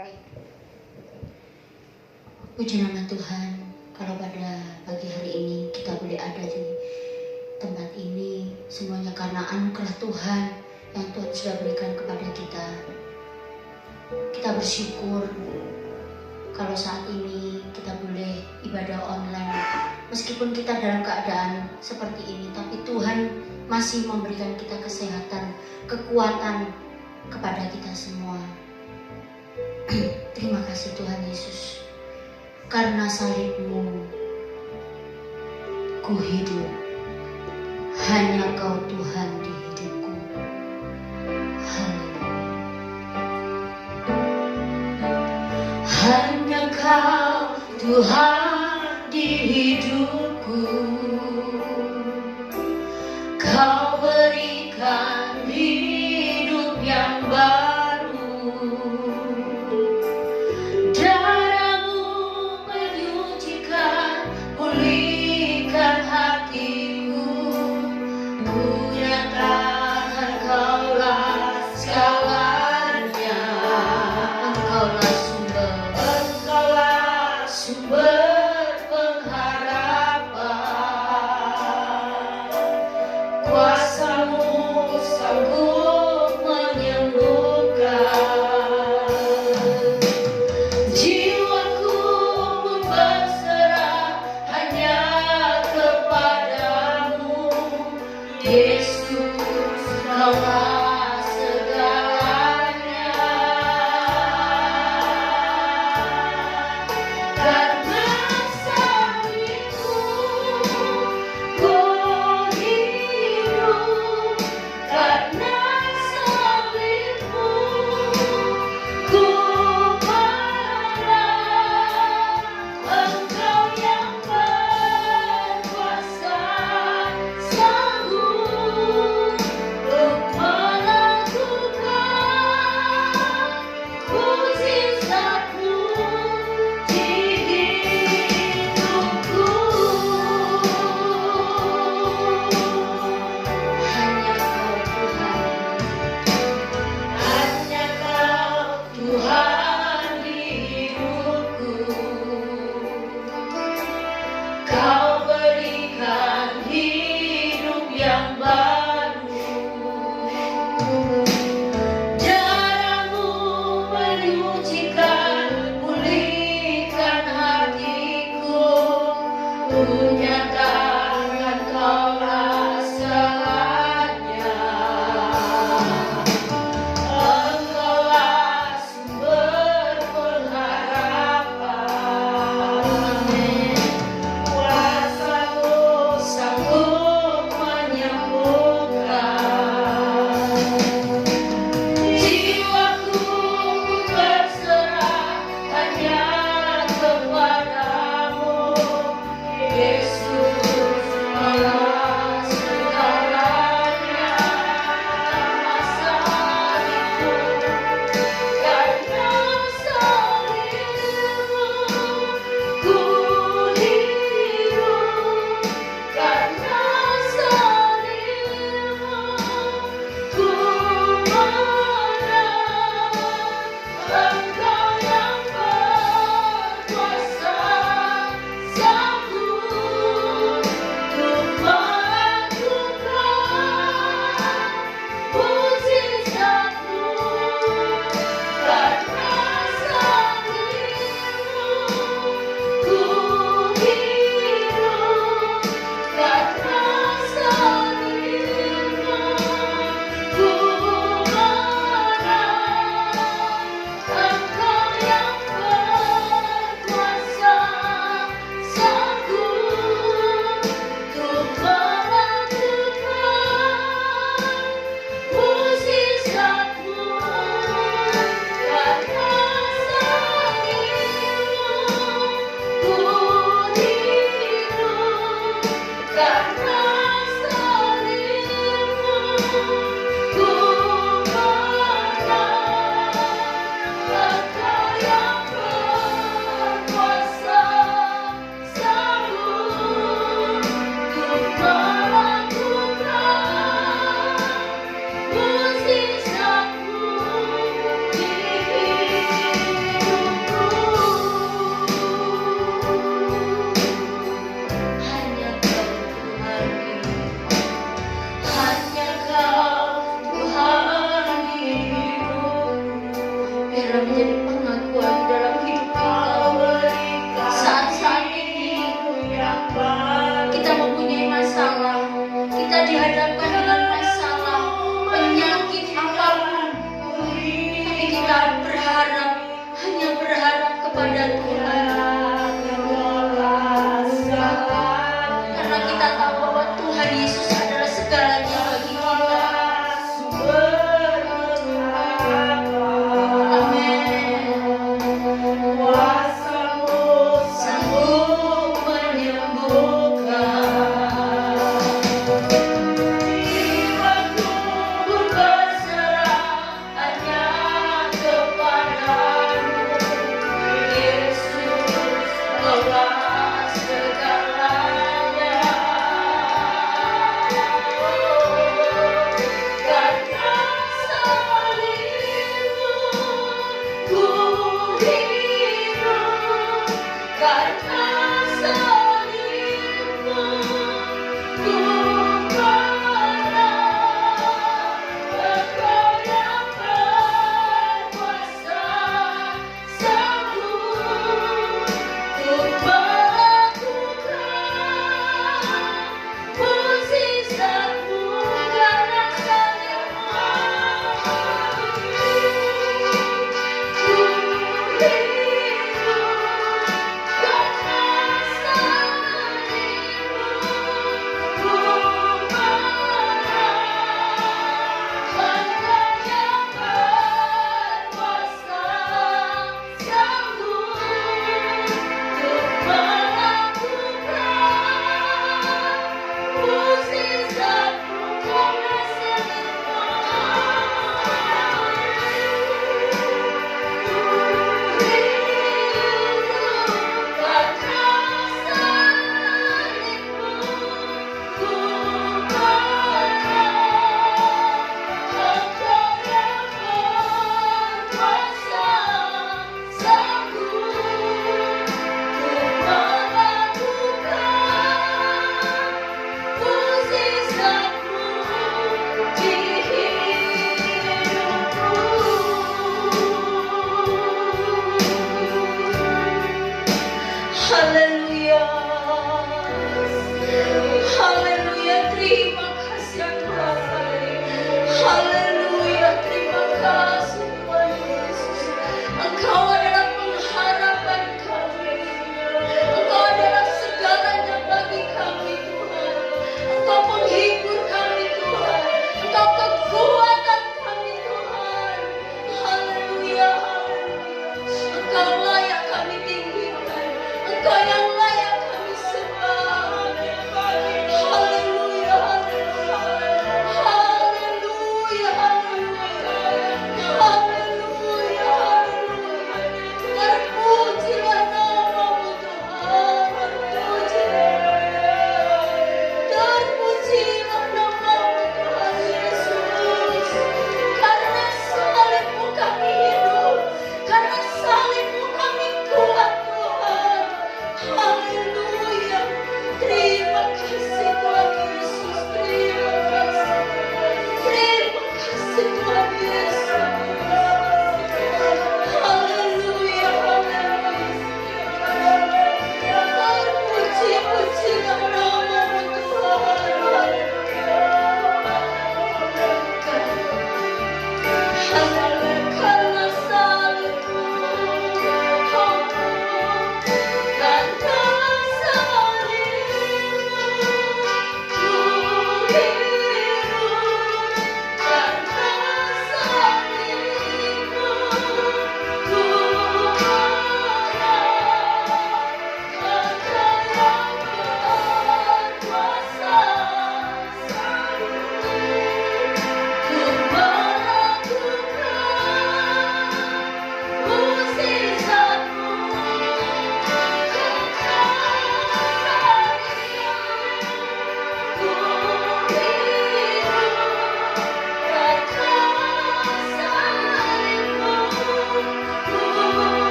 pakai. Puji nama Tuhan, kalau pada pagi hari ini kita boleh ada di tempat ini, semuanya karena anugerah Tuhan yang Tuhan sudah berikan kepada kita. Kita bersyukur kalau saat ini kita boleh ibadah online. Meskipun kita dalam keadaan seperti ini, tapi Tuhan masih memberikan kita kesehatan, kekuatan kepada kita semua. Terima kasih Tuhan Yesus. Karena salib-Mu, ku hidup. Hanya Kau Tuhan di hidupku. Haleluya. Hanya Kau Tuhan di hidupku. Kau berikan hidup yang baru. Darah-Mu menyucikan, pulihkan hatiku. Ku nyatakan Kaulah segalanya. Engkaulah sumber pengharapan. Kuasa-Mu sanggup menyembuhkan. Jiwaku pun berserah hanya kepadamu. Yesus, Kaulah segalanya. Karena salib-Mu, ku hidup. Karena salib-Mu, ku menang. Engkau yang berkuasa, sanggup untuk melakukan mukjizat-Mu di hidupku. Hanya Kau Tuhan. Hanya Kau Tuhan di hidupku. Kau berikan hidup yang baru. Darah-Mu menyucikan, pulihkan hatiku. Ku nyatakan Kaulah segalanya. Engkaulah sumber pengharapan. Kuasa-Mu sanggup menyembuhkan. Jiwaku berserah biar menjadi pengakuan di dalam hidup kita. Saat-saat ini kita mempunyai masalah, kita dihadapkan dengan masalah, penyakit apapun, tapi kita berharap, hanya berharap kepada Tuhan. Karena kita tahu bahwa Tuhan Yesus adalah segalanya bagi kita. Amin.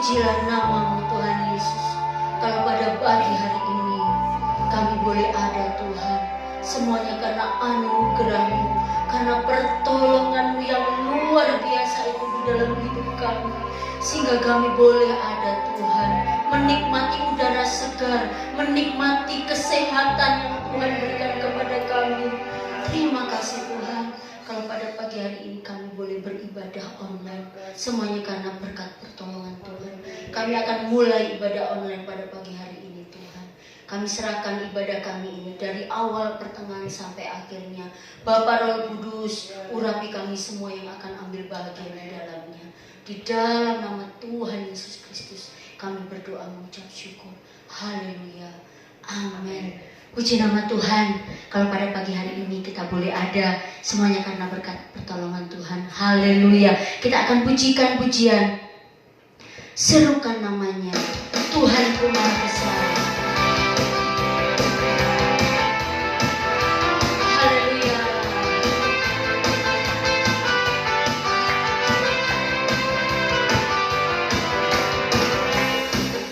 Pujilah namamu Tuhan Yesus. Kalau pada pagi hari ini kami boleh ada Tuhan, semuanya karena anugerah-Mu, karena pertolongan-Mu yang luar biasa itu di dalam hidup kami, sehingga kami boleh ada Tuhan, menikmati udara segar, menikmati kesehatan yang Tuhan berikan kepada kami. Terima kasih Tuhan. Kalau pada pagi hari ini kami boleh beribadah online, semuanya karena berkat pertolongan Tuhan. Kami akan mulai ibadah online pada pagi hari ini Tuhan. Kami serahkan ibadah kami ini dari awal, pertengahan sampai akhirnya. Bapa Roh Kudus, urapi kami semua yang akan ambil bagian di dalamnya. Di dalam nama Tuhan Yesus Kristus kami berdoa mengucap syukur. Haleluya. Amin. Puji nama Tuhan. Kalau pada pagi hari ini kita boleh ada, semuanya karena berkat pertolongan Tuhan. Haleluya. Kita akan pujikan pujian, serukan namanya, Tuhanku Maha Besar. Haleluya.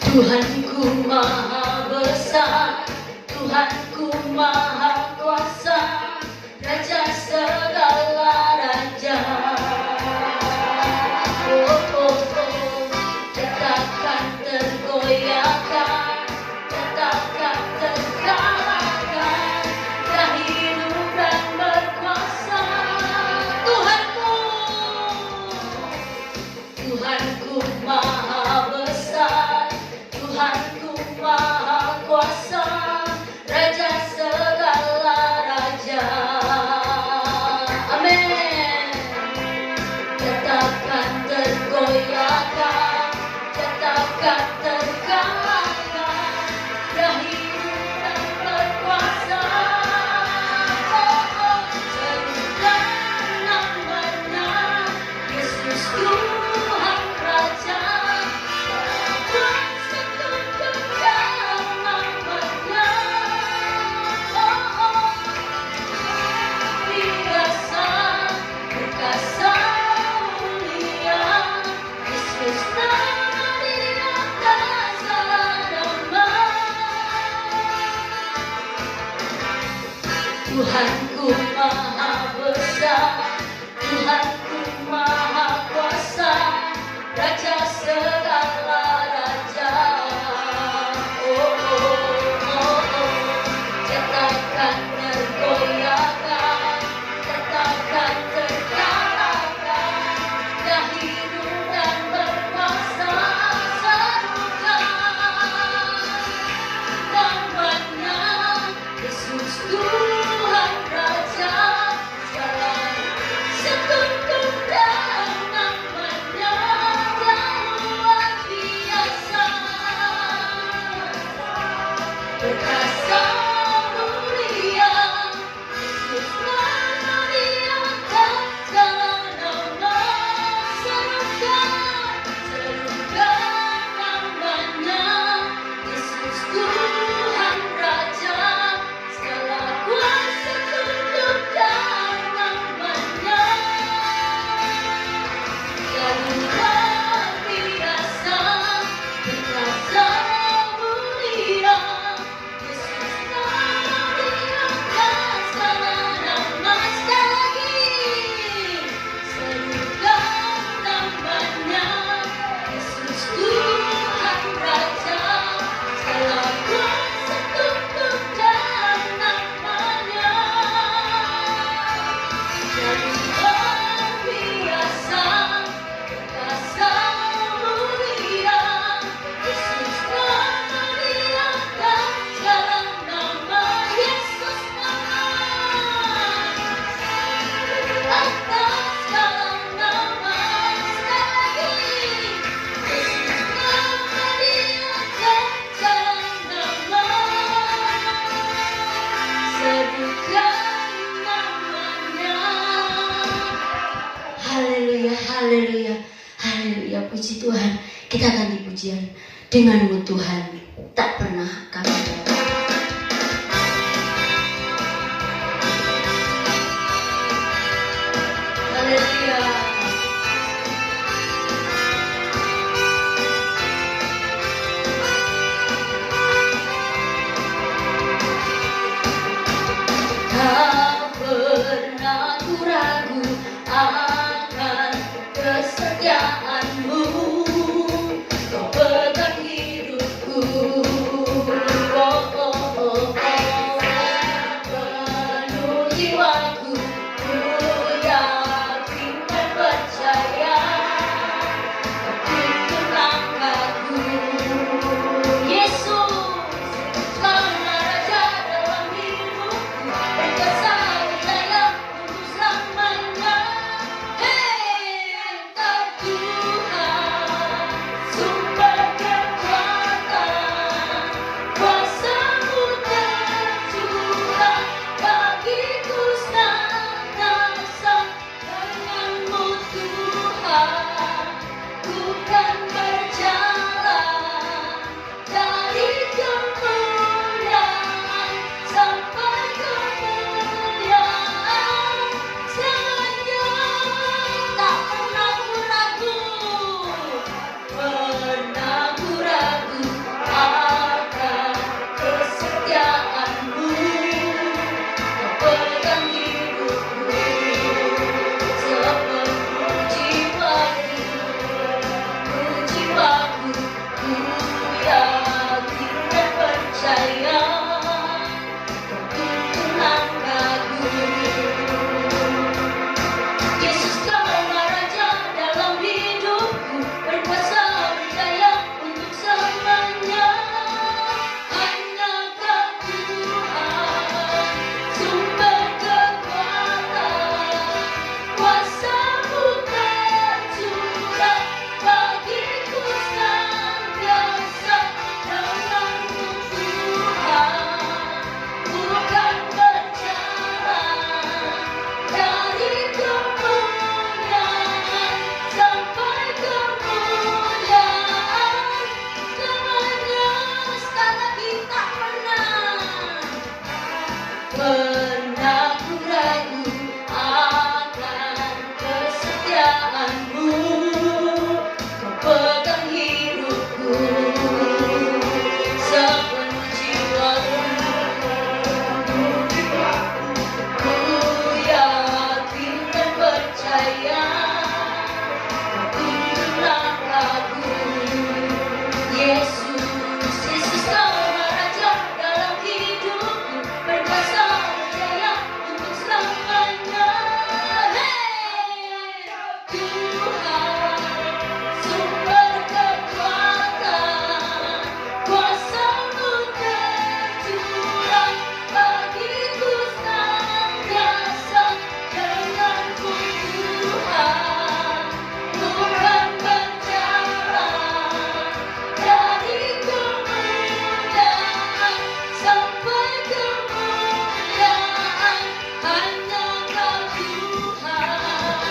Tuhanku Maha Besar, Tuhanku Maha Kuasa, Raja segala raja. Takkan tergoyahkan, takkan terkalahkan, Dia hidup dan berkuasa. Tuhanku, Tuhanku Maha Besar, Tuhanku Maha Kuasa, Raja segala raja. Amin. Takkan tergoyahkan, takkan terkalahkan, Dia hidup dan berkuasa. Serukan namanya, Yesus Tuhan Raja. Kuasa tunduk dalam namanya. Biasa, berkasa, mulia, Yesus nama di atas segala nama. Tuhanku Maha Besar, Tuhanku Maha Kuasa, Raja segala raja. Takkan tergoyahkan, takkan terkalahkan, Dia hidup dan berkuasa. Serukan namanya, Yesus Tuhan Raja. Segala setunduk dalam namanya, luar biasa. Berkasa mulia, Yesus nama di atas segala nama. Serukan namanya, Yesus Tuhan Raja. Segala kuasa tunduk dalam namanya. Dia luar biasa, berkasa mulia, Yesus nama di atas segala nama. Sekali lagi, serukan namanya, Yesus Tuhan Raja. Segala kuasa tunduk dalam namanya. Dia luar biasa, berkasa mulia, Yesus nama di atas segala nama. Yesus nama atas segala nama. Sekali lagi, Yesus nama di atas segala nama. Serukan namanya. Haleluya, haleluya, haleluya. Puji Tuhan. Kita akan dipujian denganmu Tuhan, tak pernah kami dapat. Haleluya. kesetiaanmu, kau pegang hidupku. Oh, oh, oh, oh. Penuh jiwaku, ku yakin dan percaya, tuntun langkahku. Yesus, Kau Raja dalam hidupku, berkuasa berjaya untuk selamanya. Hei, Engkau Tuhan, sumber kekuatan, kuasa-Mu tercurah bagiku senantiasa. Dengan-Mu Tuhan, ku kan berjalan dari kemuliaan sampai kemuliaan selamanya. Tak pernah ku ragu akan kesetiaanmu. Kau pegang hidupku sepenuh jiwaku, ku yakin dan percaya, kau tuntun langkahku. Yesus, Kau Raja dalam hidupku, berkuasa berjaya untuk selamanya. Hanya Kau Tuhan, sumber kekuatan, kuasa-Mu tercurah bagiku senantiasa. Dengan-Mu Tuhan, ku kan berjalan dari kemuliaan sampai kemuliaan selamanya. Sekali lagi, tak pernah ku ragu akan kesetiaanmu. Kau pegang hidupku sepenuh jiwaku, ku yakin dan percaya, kau tuntun langkahku. Yesus, Yesus, Kau Raja dalam hidupku, berkuasa berjaya untuk selamanya. Hei, Tuhan, sumber kekuatan, kuasa-Mu tercurah bagiku senantiasa. Dengan-Mu Tuhan, ku kan berjalan dari kemuliaan sampai kemuliaan. Hanya Kau Tuhan,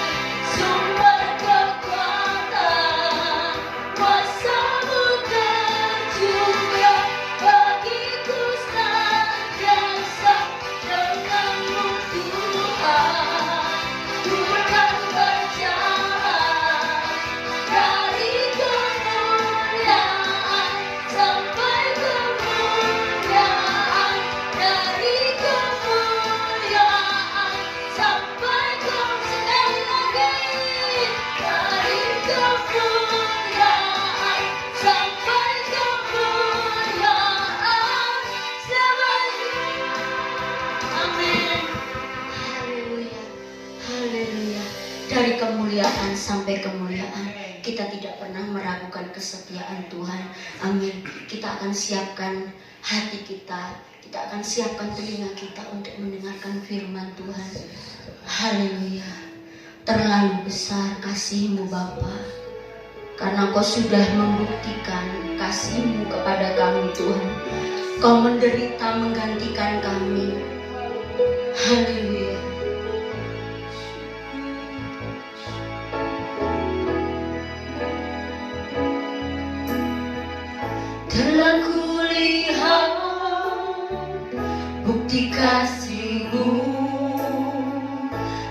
sumber kekuatan, kuasa-Mu tercurah bagiku senantiasa. Dengan-Mu Tuhan, ku kan berjalan dari kemuliaan sampai kemuliaan, dari kemuliaan sampai sekali lagi, dari kemuliaan sampai kemuliaan selamanya. Amin. Haleluya, haleluya. Dari kemuliaan sampai kemuliaan, kita tidak pernah meragukan kesetiaan Tuhan. Amin. Kita akan siapkan hati kita akan siapkan telinga kita untuk mendengarkan firman Tuhan. Haleluya. Terlalu besar kasih-Mu Bapa, karena Kau sudah membuktikan kasih-Mu kepada kami Tuhan. Kau menderita menggantikan kami. Haleluya. Telah kulihat bukti kasih-Mu,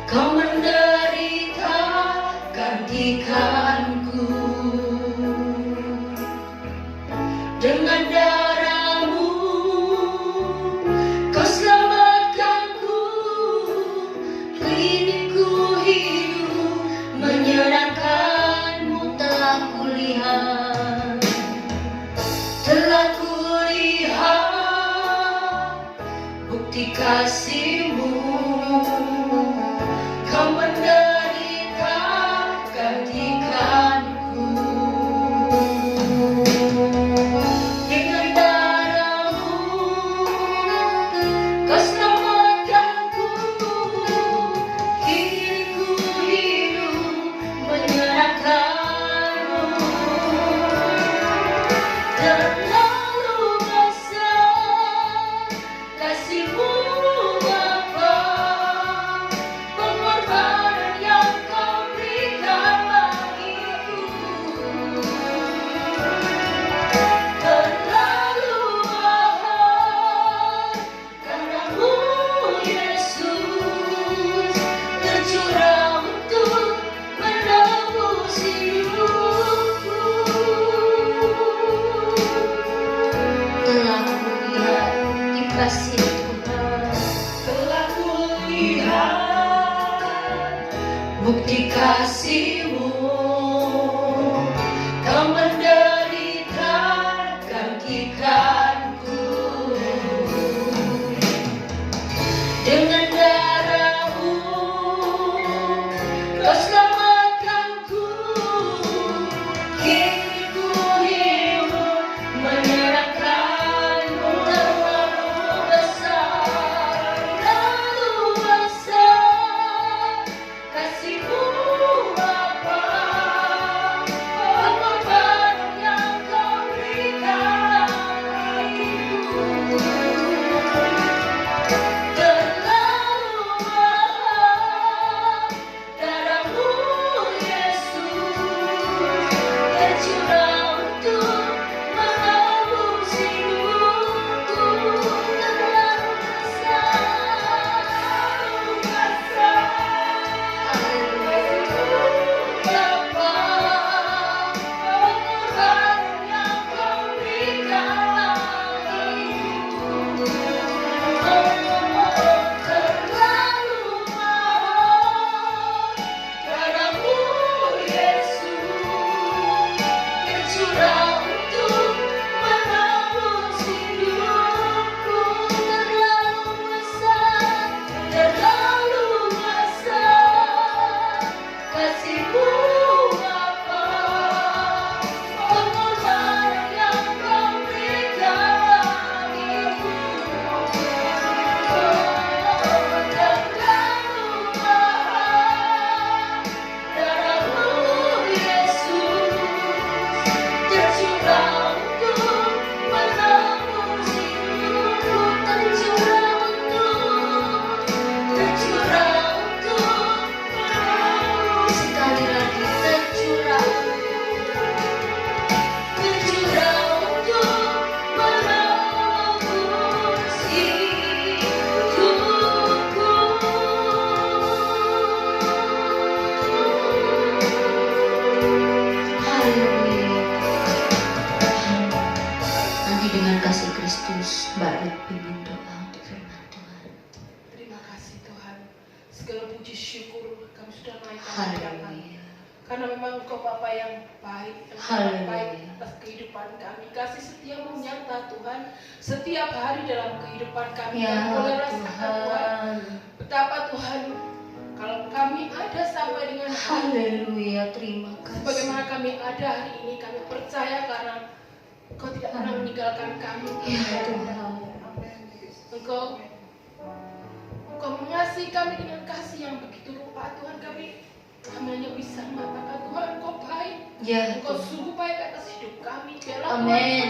Kau menderita gantikanku. Dengan darah-Mu Kau selamatkanku. Kini ku hidup menyenangkan kasih-Mu, Kau menderita gantikanku. Dengan darah-Mu Kau selamatkanku. Kini ku hidup menyerahkan-Mu. Terlalu besar kasih-Mu Bapa, pengorbanan yang Kau berikan bagiku. Terlalu mahal karena-Mu Yesus tercurah untuk menebus hidupku. Telah kulihat di kasih Tuhan, telah kulihat bukti kasih-Mu. Kau menderita gantikanku. Dengan darah-Mu Kau selamatkanku. Kini ku hidup menyerahkan-Mu. Terlalu besar kasih-Mu Bapa, pengorbanan yang Kau berikan bagiku. Terlalu mahal darah-Mu Yesus tercurah untuk menebus hidupku. Terlalu besar kasih-Mu Bapa, pengorbanan yang Kau berikan bagiku. Terlalu mahal darah-Mu Yesus tercurah untuk menebus hidupku. Terlalu besar kasih-Mu Bapa, pengorbanan yang Kau berikan bagiku. Terlalu mahal darah-Mu Yesus tercurah untuk menebus hidupku. Tercurah untuk menebus. Sekali lagi tercurah untuk menebus hidupku. Haleluya. Nanti dengan kasih Kristus, Mbak Ruth pimpin doa untuk firman Tuhan. Terima kasih Tuhan. Segala puji syukur kami sudah naikkan hadirat Kami. Haleluya. Karena memang Engkau Bapa yang baik, yang Haleluya. baik atas kehidupan kami. Kasih setia-Mu nyata Tuhan, setiap hari dalam kehidupan kami. Ya Kami boleh rasakan Tuhan, Tuhan. betapa Tuhan kalau kami ada sampai dengan hari ini, Haleluya, terima kasih. bagaimana kami ada hari ini, kami percaya karena Engkau tidak pernah meninggalkan kami. Ya Tuhan. Engkau mengasihi kami dengan kasih yang begitu rupa Tuhan. Kami hanya bisa mengatakan Tuhan Engkau baik. Ya Engkau Tuhan. sungguh baik atas hidup kami. Dalam Amin.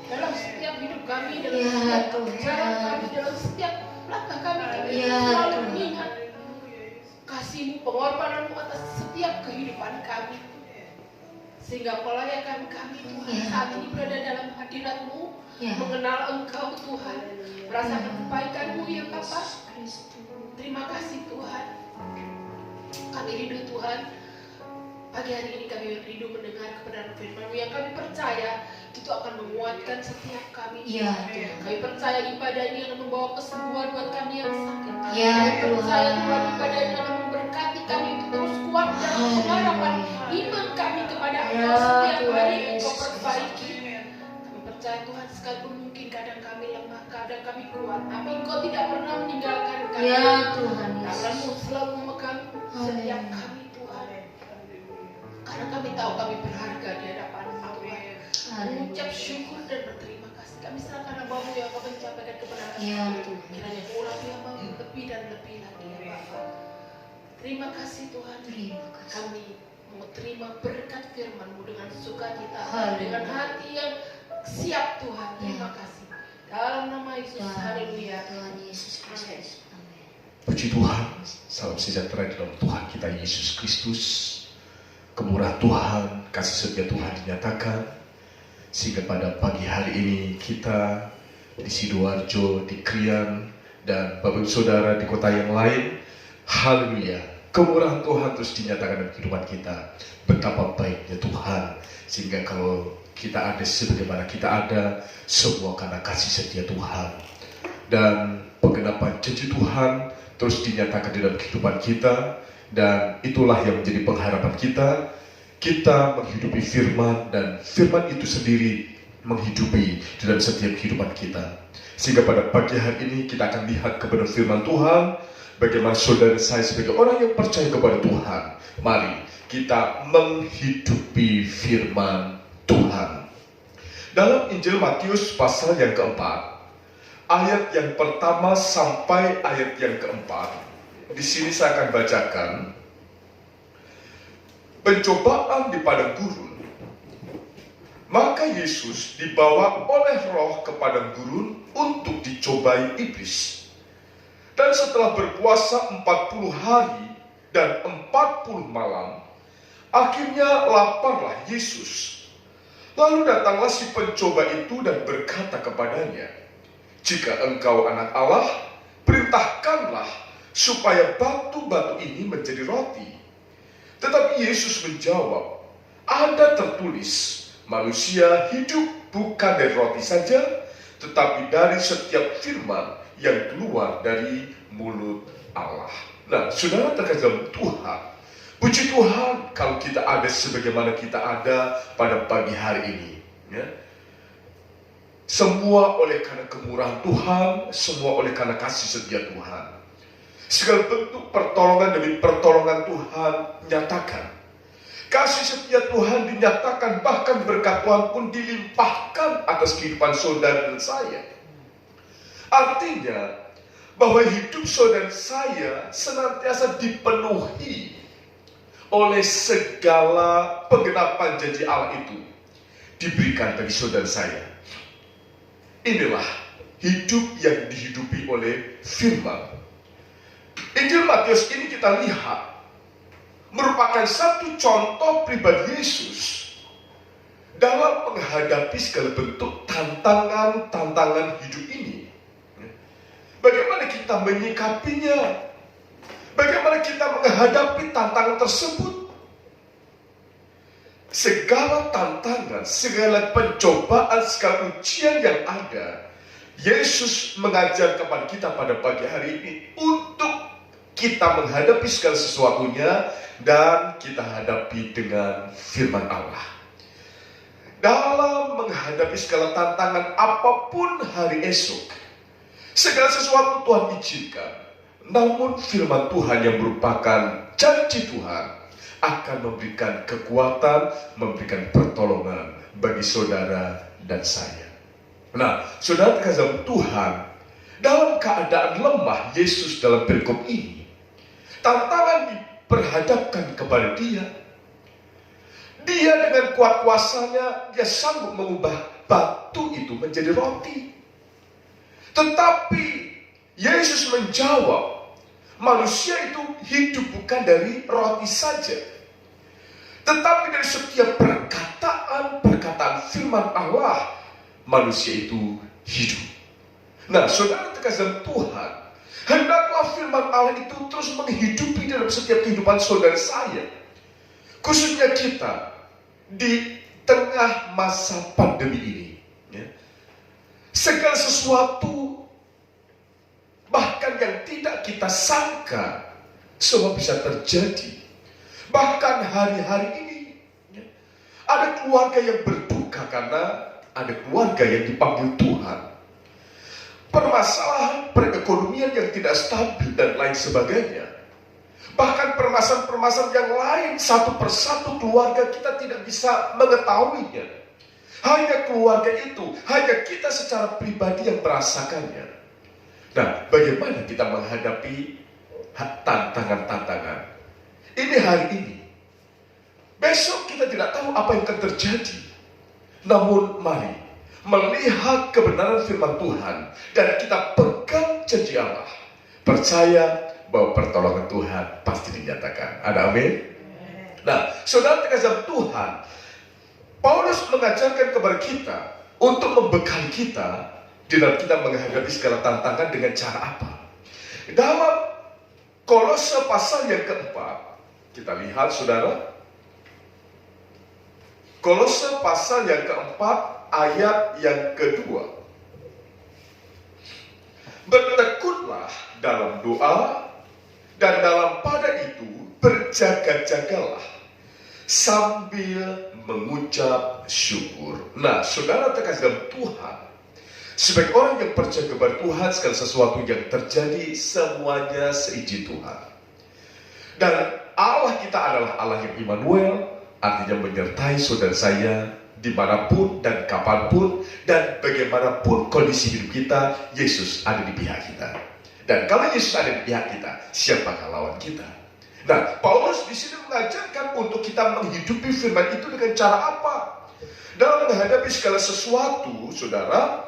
dalam setiap hidup kami, dalam Ya setiap Tuhan. jalan kami, dalam setiap langkah kami Ya selalu Tuhan. mengingat kasih-Mu, pengorbanan-Mu atas setiap kehidupan kami. Sehingga pelayanan kami Tuhan Ya. saat ini berada dalam hadirat-Mu, Ya. mengenal Engkau Tuhan, merasakan kebaikan-Mu ya Bapa. Kristus. Terima kasih Tuhan. Kami rindu Tuhan. Pagi hari ini kami rindu mendengar kebenaran firman-Mu yang kami percaya itu akan menguatkan setiap kami. Ya Tuhan. Kami percaya ibadah ini akan membawa kesembuhan buat kami yang sakit. Ya Kami Tuhan. percaya Tuhan ibadah ini akan memberkati kami untuk terus kuat dalam pengharapan iman kami kepada Engkau Ya setiap Tuhan hari Engkau Yesus. perbaiki. Kami percaya Tuhan, sekalipun mungkin kadang kami lemah, kadang kami kuat, tapi Engkau tidak pernah meninggalkan kami. Ya Tuhan Yesus. Tangan-Mu selalu memegang setiap kami Tuhan. Karena kami tahu kami berharga di hadapan Allah. Mengucap syukur dan berterima kasih. Kami serahkan hamba-Mu yang Kau mencapai kebenaran. Ya Tuhan. Kiranya urapi hamba-Mu lebih dan lebih lagi ya Bapa. Terima kasih Tuhan. Terima kasih. Kami mau terima berkat firman-Mu dengan sukacita, Haleluya. dengan hati yang siap Tuhan. Terima kasih. Dalam nama Yesus, haleluya. Tuhan Yesus Kristus. Amin. Puji Tuhan, salam sejahtera di dalam Tuhan kita Yesus Kristus. Kemurahan Tuhan, kasih setia Tuhan dinyatakan, sehingga pada pagi hari ini kita di Sidoarjo, di Krian, dan Bapak Ibu Saudara di kota yang lain, haleluya, kemurahan Tuhan terus dinyatakan dalam kehidupan kita. Betapa baiknya Tuhan, sehingga kalau kita ada sebagaimana kita ada, semua karena kasih setia Tuhan. Dan penggenapan janji Tuhan terus dinyatakan di dalam kehidupan kita. Dan itulah yang menjadi pengharapan kita. Kita menghidupi firman, dan firman itu sendiri menghidupi di dalam setiap kehidupan kita. Sehingga pada pagi hari ini kita akan lihat kepada firman Tuhan, bagaimana saudara saya sebagai orang yang percaya kepada Tuhan, mari kita menghidupi firman Tuhan. Dalam Injil Matius pasal yang keempat, ayat yang pertama sampai ayat yang keempat, di sini saya akan bacakan. Pencobaan di padang gurun. Maka Yesus dibawa oleh Roh ke padang gurun untuk dicobai iblis. Dan setelah berpuasa 40 hari dan 40 malam, akhirnya laparlah Yesus. Lalu datanglah si pencoba itu dan berkata kepadanya, "Jika engkau anak Allah, perintahkanlah supaya batu-batu ini menjadi roti." Tetapi Yesus menjawab, "Ada tertulis, manusia hidup bukan dari roti saja, tetapi dari setiap firman yang keluar dari mulut Allah." Nah, saudara terkasih dalam Tuhan, puji Tuhan kalau kita ada sebagaimana kita ada pada pagi hari ini. Ya. Semua oleh karena kemurahan Tuhan, semua oleh karena kasih setia Tuhan. Segala bentuk pertolongan demi pertolongan Tuhan nyatakan. Kasih setia Tuhan dinyatakan, bahkan berkat Tuhan pun dilimpahkan atas kehidupan saudara dan saya. Artinya bahwa hidup saudara saya senantiasa dipenuhi oleh segala penggenapan janji Allah itu diberikan bagi saudara saya. Inilah hidup yang dihidupi oleh firman. Injil Matius ini kita lihat merupakan satu contoh pribadi Yesus dalam menghadapi segala bentuk tantangan hidup ini. Bagaimana kita menyikapinya? Bagaimana kita menghadapi tantangan tersebut? Segala tantangan, segala pencobaan, segala ujian yang ada, Yesus mengajar kepada kita pada pagi hari ini untuk kita menghadapi segala sesuatunya dan kita hadapi dengan firman Allah. Dalam menghadapi segala tantangan apapun hari esok, segala sesuatu Tuhan izinkan. Namun firman Tuhan yang merupakan janji Tuhan akan memberikan kekuatan, memberikan pertolongan bagi saudara dan saya. Nah, saudara terkasih Tuhan, dalam keadaan lemah Yesus dalam perikop ini, tantangan diperhadapkan kepada dia. Dia dengan kuat kuasanya, dia sanggup mengubah batu itu menjadi roti. Tetapi Yesus menjawab, manusia itu hidup bukan dari roti saja, tetapi dari setiap perkataan firman Allah, manusia itu hidup. Nah, saudara terkasih Tuhan, hendaklah firman Allah itu terus menghidupi dalam setiap kehidupan saudara saya. Khususnya kita di tengah masa pandemi ini. Ya. Segala sesuatu bahkan yang tidak kita sangka semua bisa terjadi. Bahkan hari-hari ini ya, ada keluarga yang berduka karena ada keluarga yang dipanggil Tuhan. Permasalahan perekonomian yang tidak stabil dan lain sebagainya. Bahkan permasalahan-permasalahan yang lain satu persatu keluarga kita tidak bisa mengetahuinya. Hanya keluarga itu, hanya kita secara pribadi yang merasakannya. Nah, bagaimana kita menghadapi tantangan-tantangan ini hari ini? Besok kita tidak tahu apa yang akan terjadi. Namun mari melihat kebenaran firman Tuhan dan kita pegang janji Allah. Percaya bahwa pertolongan Tuhan pasti dinyatakan. Ada amin? Nah, saudara terkasih Tuhan, Paulus mengajarkan kepada kita untuk membekali kita di dalam kita menghadapi segala tantangan dengan cara apa? Dalam Kolose pasal yang keempat, kita lihat saudara, Kolose pasal yang keempat ayat yang kedua. Bertekunlah dalam doa dan dalam pada itu berjaga-jagalah sambil mengucap syukur. Nah, saudara terkasih dalam Tuhan, sebagai orang yang percaya kepada Tuhan, segala sesuatu yang terjadi semuanya seizin Tuhan. Dan Allah kita adalah Allah yang Immanuel, artinya menyertai saudara saya dimanapun dan kapanpun dan bagaimanapun kondisi hidup kita, Yesus ada di pihak kita. Dan kalau Yesus ada di pihak kita, siapakah lawan kita? Nah, Paulus di sini mengajarkan untuk kita menghidupi firman itu dengan cara apa? Dalam menghadapi segala sesuatu, saudara,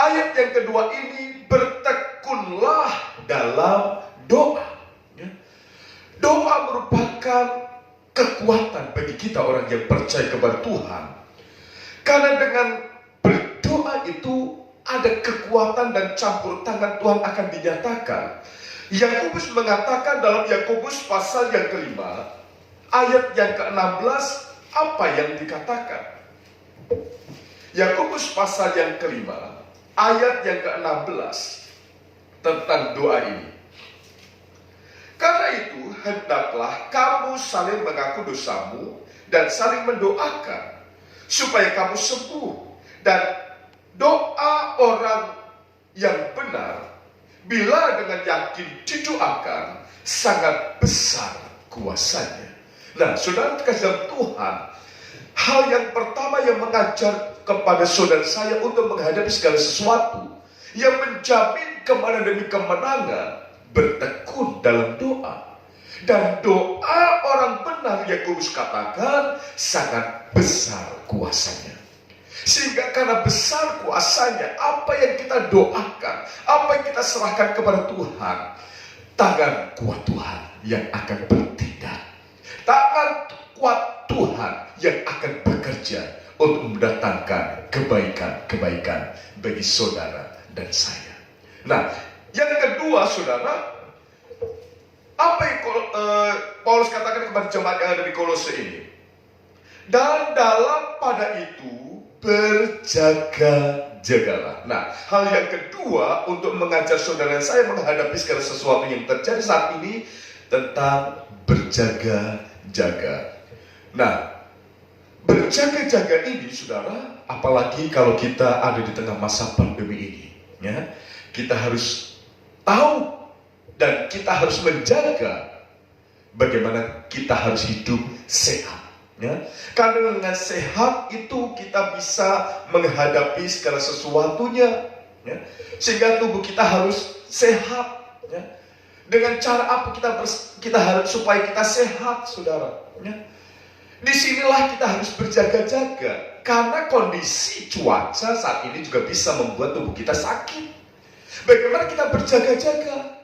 ayat yang kedua ini, bertekunlah dalam doa. Doa merupakan kekuatan bagi kita orang yang percaya kepada Tuhan. Karena dengan berdoa itu ada kekuatan dan campur tangan Tuhan akan dinyatakan. Yakobus mengatakan dalam Yakobus pasal yang kelima, ayat yang ke-16, apa yang dikatakan? Yakobus pasal yang kelima, ayat yang ke-16, tentang doa ini. Karena itu, hendaklah kamu saling mengaku dosamu dan saling mendoakan, supaya kamu sembuh. Dan doa orang yang benar, bila dengan yakin didoakan, sangat besar kuasanya. Nah, saudara terkasih Tuhan, hal yang pertama yang mengajar kepada saudara saya untuk menghadapi segala sesuatu, yang menjamin kemenangan demi kemenangan, bertekun dalam doa. Dan doa orang benar, Yakobus katakan, sangat besar kuasanya. Sehingga karena besar kuasanya, apa yang kita doakan, apa yang kita serahkan kepada Tuhan, tangan kuat Tuhan yang akan bertindak. Tangan kuat Tuhan yang akan bekerja untuk mendatangkan kebaikan-kebaikan bagi saudara dan saya. Nah, yang kedua, saudara, apa yang Paulus katakan kepada jemaat yang ada di Kolose ini? Dan dalam pada itu berjaga-jagalah. Nah, hal yang kedua untuk mengajar saudara saya menghadapi segala sesuatu yang terjadi saat ini tentang berjaga-jaga. Nah, berjaga-jaga ini, saudara, apalagi kalau kita ada di tengah masa pandemi ini, ya, kita harus tahu dan kita harus menjaga bagaimana kita harus hidup sehat. Ya, karena dengan sehat itu kita bisa menghadapi segala sesuatunya, ya, sehingga tubuh kita harus sehat. Ya. Dengan cara apa kita harus supaya kita sehat, saudara? Ya. Disinilah kita harus berjaga-jaga, karena kondisi cuaca saat ini juga bisa membuat tubuh kita sakit. Bagaimana kita berjaga-jaga?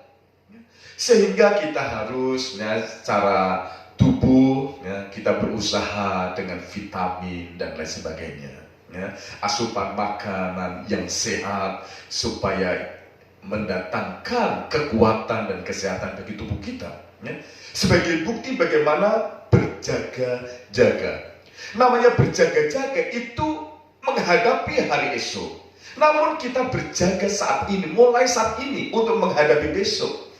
Ya. Sehingga kita harus, ya, secara tubuh, ya, kita berusaha dengan vitamin dan lain sebagainya, ya, asupan makanan yang sehat supaya mendatangkan kekuatan dan kesehatan bagi tubuh kita, ya. Sebagai bukti bagaimana berjaga-jaga. Namanya berjaga-jaga itu menghadapi hari esok. Namun kita berjaga saat ini, mulai saat ini untuk menghadapi besok.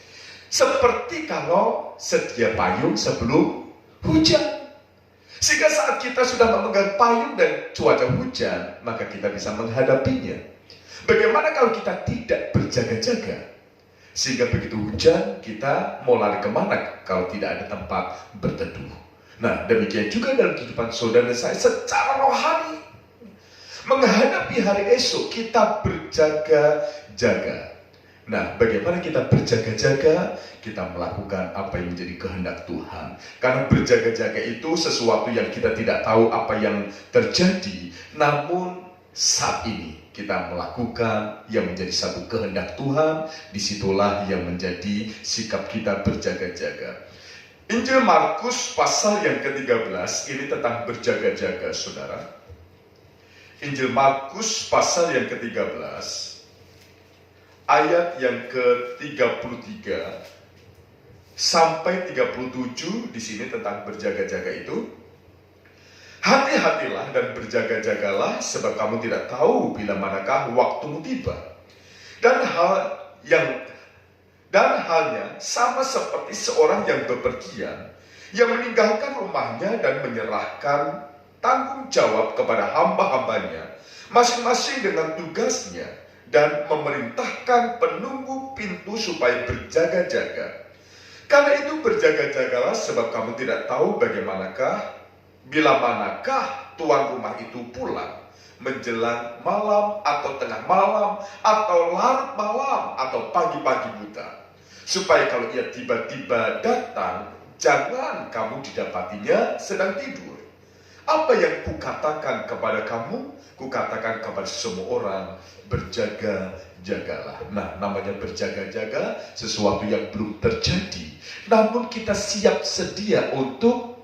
Seperti kalau sedia payung sebelum hujan. Sehingga saat kita sudah memegang payung dan cuaca hujan, maka kita bisa menghadapinya. Bagaimana kalau kita tidak berjaga-jaga? Sehingga begitu hujan, kita mau lari kemana kalau tidak ada tempat berteduh? Nah, demikian juga dalam kehidupan saudara dan saya secara rohani. Menghadapi hari esok, kita berjaga-jaga. Nah, bagaimana kita berjaga-jaga? Kita melakukan apa yang menjadi kehendak Tuhan. Karena berjaga-jaga itu sesuatu yang kita tidak tahu apa yang terjadi. Namun saat ini kita melakukan yang menjadi satu kehendak Tuhan. Disitulah yang menjadi sikap kita berjaga-jaga. Injil Markus pasal yang ke-13 ini tentang berjaga-jaga, saudara. Injil Markus pasal yang ke-13 ayat yang ke-33 sampai 37 di sini tentang berjaga-jaga itu. Hati-hatilah dan berjaga-jagalah, sebab kamu tidak tahu bila manakah waktumu tiba. Dan halnya sama seperti seorang yang bepergian, yang meninggalkan rumahnya dan menyerahkan tanggung jawab kepada hamba-hambanya, masing-masing dengan tugasnya, dan memerintahkan penunggu pintu supaya berjaga-jaga. Karena itu berjaga-jagalah, sebab kamu tidak tahu bila manakah tuan rumah itu pulang, menjelang malam atau tengah malam atau larut malam atau pagi-pagi buta. Supaya kalau ia tiba-tiba datang, jangan kamu didapatinya sedang tidur. Apa yang kukatakan kepada kamu, kukatakan kepada semua orang, berjaga-jagalah. Nah, namanya berjaga-jaga sesuatu yang belum terjadi, namun kita siap sedia untuk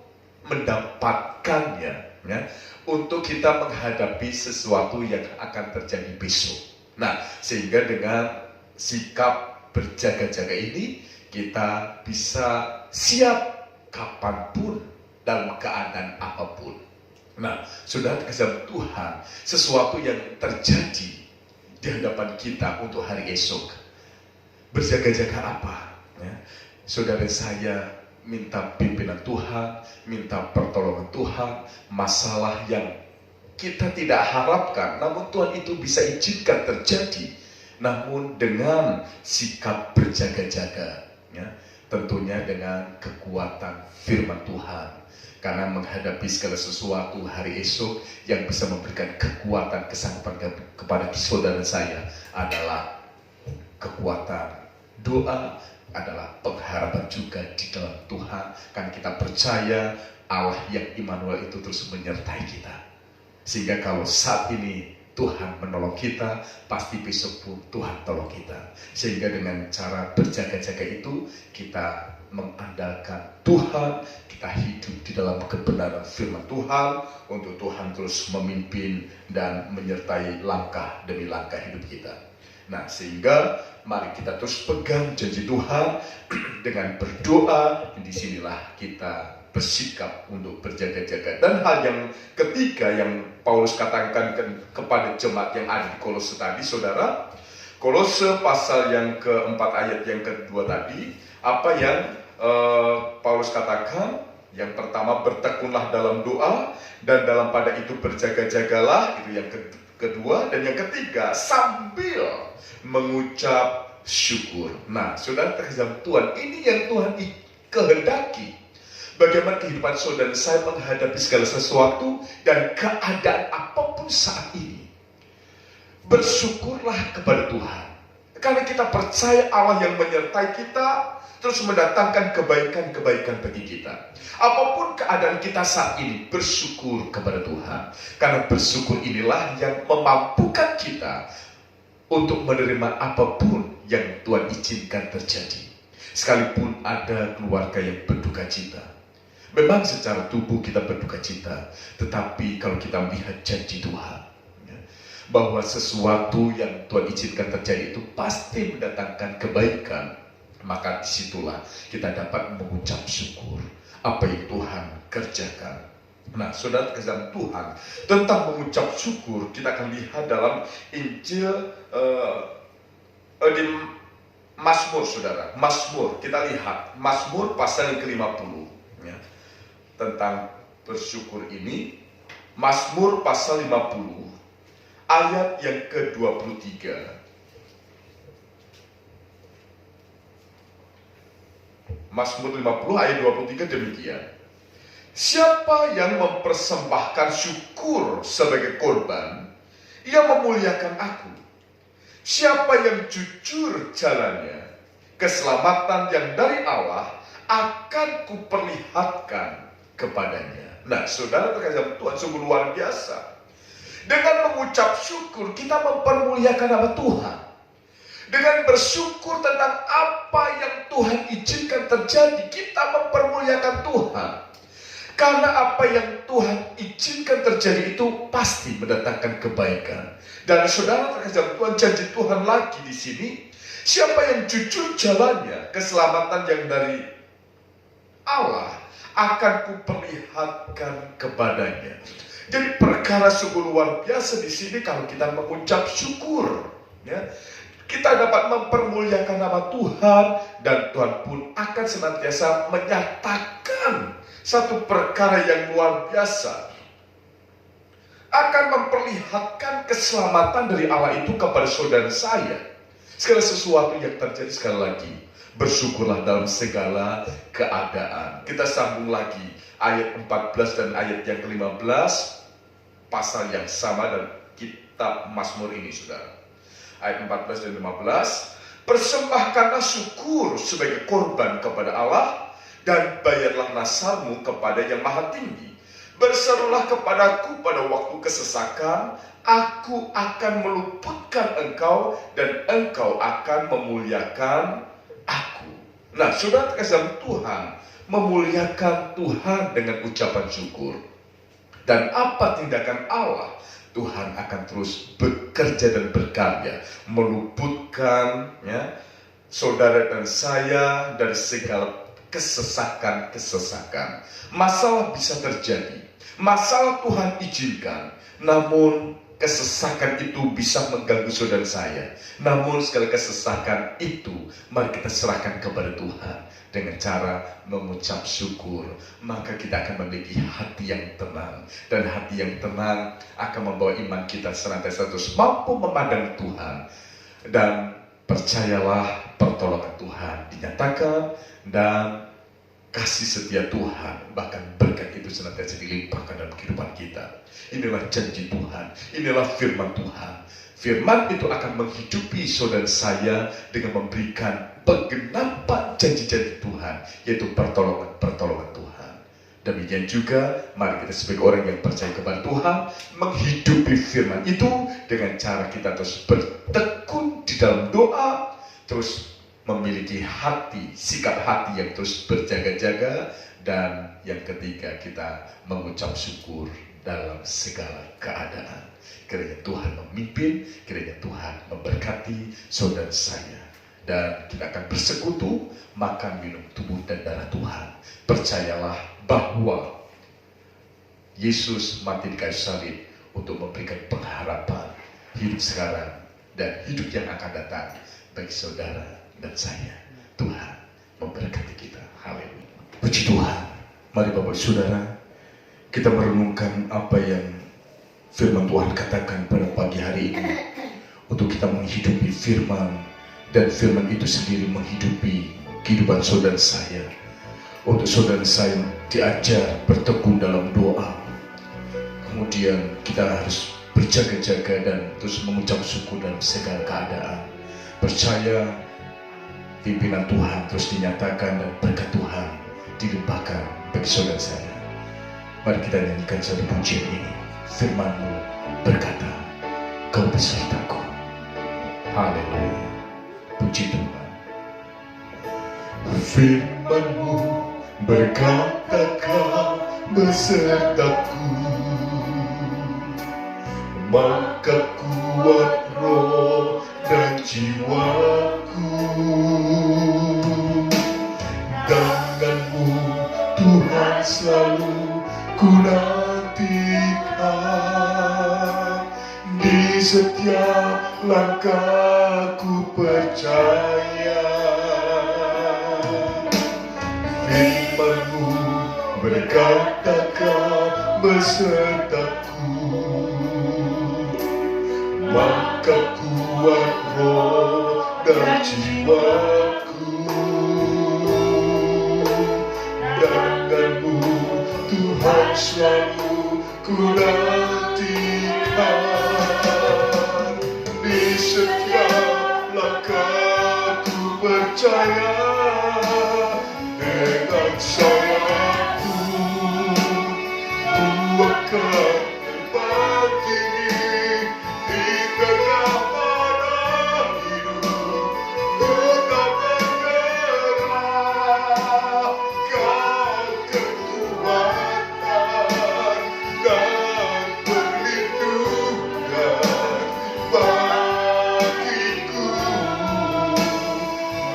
mendapatkannya, ya, untuk kita menghadapi sesuatu yang akan terjadi besok. Nah, sehingga dengan sikap berjaga-jaga ini kita bisa siap kapanpun dalam keadaan apapun. Nah, sudah kasih Tuhan, sesuatu yang terjadi di hadapan kita untuk hari esok. Berjaga-jaga apa? Ya, saudara saya minta pimpinan Tuhan, minta pertolongan Tuhan, masalah yang kita tidak harapkan, namun Tuhan itu bisa izinkan terjadi. Namun dengan sikap berjaga-jaga, ya, tentunya dengan kekuatan firman Tuhan. Karena menghadapi segala sesuatu hari esok yang bisa memberikan kekuatan, kesanggupan kepada saudara saya adalah kekuatan doa, adalah pengharapan juga di dalam Tuhan. Karena kita percaya Allah yang Immanuel itu terus menyertai kita. Sehingga kalau saat ini Tuhan menolong kita, pasti besok pun Tuhan tolong kita. Sehingga dengan cara berjaga-jaga itu kita mengandalkan Tuhan, kita hidup di dalam kebenaran firman Tuhan, untuk Tuhan terus memimpin dan menyertai langkah demi langkah hidup kita. Nah, sehingga mari kita terus pegang janji Tuhan dengan berdoa. Disinilah kita bersikap untuk berjaga-jaga. Dan hal yang ketiga yang Paulus katakan kepada jemaat yang ada di Kolose tadi, saudara, Kolose pasal yang keempat ayat yang kedua tadi, apa yang Paulus katakan? Yang pertama, bertekunlah dalam doa, dan dalam pada itu berjaga-jagalah, itu yang kedua. Dan yang ketiga, sambil mengucap syukur. Nah, saudara terkasih Tuhan, ini yang Tuhan kehendaki. Bagaimana kehidupan saudara saya menghadapi segala sesuatu dan keadaan apapun saat ini. Bersyukurlah kepada Tuhan. Karena kita percaya Allah yang menyertai kita, terus mendatangkan kebaikan-kebaikan bagi kita. Apapun keadaan kita saat ini, bersyukur kepada Tuhan. Karena bersyukur inilah yang memampukan kita untuk menerima apapun yang Tuhan izinkan terjadi. Sekalipun ada keluarga yang berduka cita. Memang secara tubuh kita berduka cita, tetapi kalau kita melihat janji Tuhan, ya, bahwa sesuatu yang Tuhan izinkan terjadi itu pasti mendatangkan kebaikan, maka disitulah kita dapat mengucap syukur apa yang Tuhan kerjakan. Nah, saudara kasih Tuhan, tentang mengucap syukur kita akan lihat dalam Injil di Mazmur, saudara. Mazmur, kita lihat Mazmur pasal yang ke-50, ya, tentang bersyukur ini, Mazmur pasal 50 ayat yang ke-23. Mazmur 50 ayat 23 demikian. Siapa yang mempersembahkan syukur sebagai korban, ia memuliakan aku. Siapa yang jujur jalannya, keselamatan yang dari Allah akan kuperlihatkan kepadanya. Nah, saudara terkasih Tuhan, sungguh luar biasa. Dengan mengucap syukur, kita mempermuliakan nama Tuhan. Dengan bersyukur tentang apa yang Tuhan izinkan terjadi, kita mempermuliakan Tuhan. Karena apa yang Tuhan izinkan terjadi itu pasti mendatangkan kebaikan. Dan saudara terkasih Tuhan, janji Tuhan lagi di sini, siapa yang jujur jalannya, keselamatan yang dari Allah akan kuperlihatkan kepadanya. Jadi perkara sungguh luar biasa di sini kalau kita mengucap syukur, ya. Kita dapat mempermuliakan nama Tuhan dan Tuhan pun akan senantiasa menyatakan satu perkara yang luar biasa. Akan memperlihatkan keselamatan dari Allah itu kepada saudara saya. Segala sesuatu yang terjadi, sekali lagi, bersyukurlah dalam segala keadaan. Kita sambung lagi ayat 14 dan ayat yang ke-15, pasal yang sama dan kitab Mazmur ini, saudara. Ayat 14 dan 15, persembahkanlah syukur sebagai korban kepada Allah, dan bayarlah nasarmu kepada yang maha tinggi. Berserulah kepadaku pada waktu kesesakan, aku akan meluputkan engkau, dan engkau akan memuliakan aku. Nah, saudara terkasih Tuhan, memuliakan Tuhan dengan ucapan syukur. Dan apa tindakan Allah? Tuhan akan terus bekerja dan berkarya, meluputkan, ya, saudara dan saya dari segala kesesakan-kesesakan. Masalah bisa terjadi, masalah Tuhan izinkan, namun kesesakan itu bisa mengganggu saudara saya. Namun segala kesesakan itu mari kita serahkan kepada Tuhan dengan cara mengucap syukur. Maka kita akan memiliki hati yang tenang, dan hati yang tenang akan membawa iman kita senantiasa terus mampu memandang Tuhan. Dan percayalah, pertolongan Tuhan dinyatakan, dan kasih setia Tuhan, bahkan berkat itu senantiasa dilimpahkan dalam kehidupan kita. Inilah janji Tuhan, inilah firman Tuhan. Firman itu akan menghidupi saudara saya dengan memberikan penggenapan janji-janji Tuhan, yaitu pertolongan-pertolongan Tuhan. Demikian juga, mari kita sebagai orang yang percaya kepada Tuhan, menghidupi firman itu dengan cara kita terus bertekun di dalam doa, terus memiliki hati, sikap hati yang terus berjaga-jaga, dan yang ketiga, kita mengucap syukur dalam segala keadaan. Kiranya Tuhan memimpin, kiranya Tuhan memberkati saudara saya. Dan kita akan bersekutu, makan minum tubuh dan darah Tuhan. Percayalah bahwa Yesus mati di kayu salib untuk memberikan pengharapan hidup sekarang dan hidup yang akan datang bagi saudara dan saya. Tuhan memberkati kita. Haleluya. Puji Tuhan. Mari Bapak Saudara, kita merenungkan apa yang firman Tuhan katakan pada pagi hari ini, untuk kita menghidupi firman, dan firman itu sendiri menghidupi kehidupan saudara saya. Untuk saudara saya diajar bertekun dalam doa, kemudian kita harus berjaga-jaga dan terus mengucap syukur dalam segala keadaan. Percaya pimpinan Tuhan terus dinyatakan dan berkat Tuhan dilimpahkan bagi saudara saya. Mari kita nyanyikan satu pujian ini. Firman-Mu berkata, Kau besertaku. Haleluya. Puji Tuhan. Firman-Mu berkata, Kau besertaku. Maka kuat roh dan jiwaku. Tangan-Mu Tuhan selalu ku nantikan, di setiap langkahku percaya. Firman-Mu berkata, Kau besertaku, maka kuat roh dan jiwaku. Denganmu Tuhan selalu ku nantikan, di setiap langkahku percaya, dengan sayapku ku akan terbang tinggi di tengah padang hidup. Ku tak menyerah, Kau kekuatan dan perlindungan bagiku.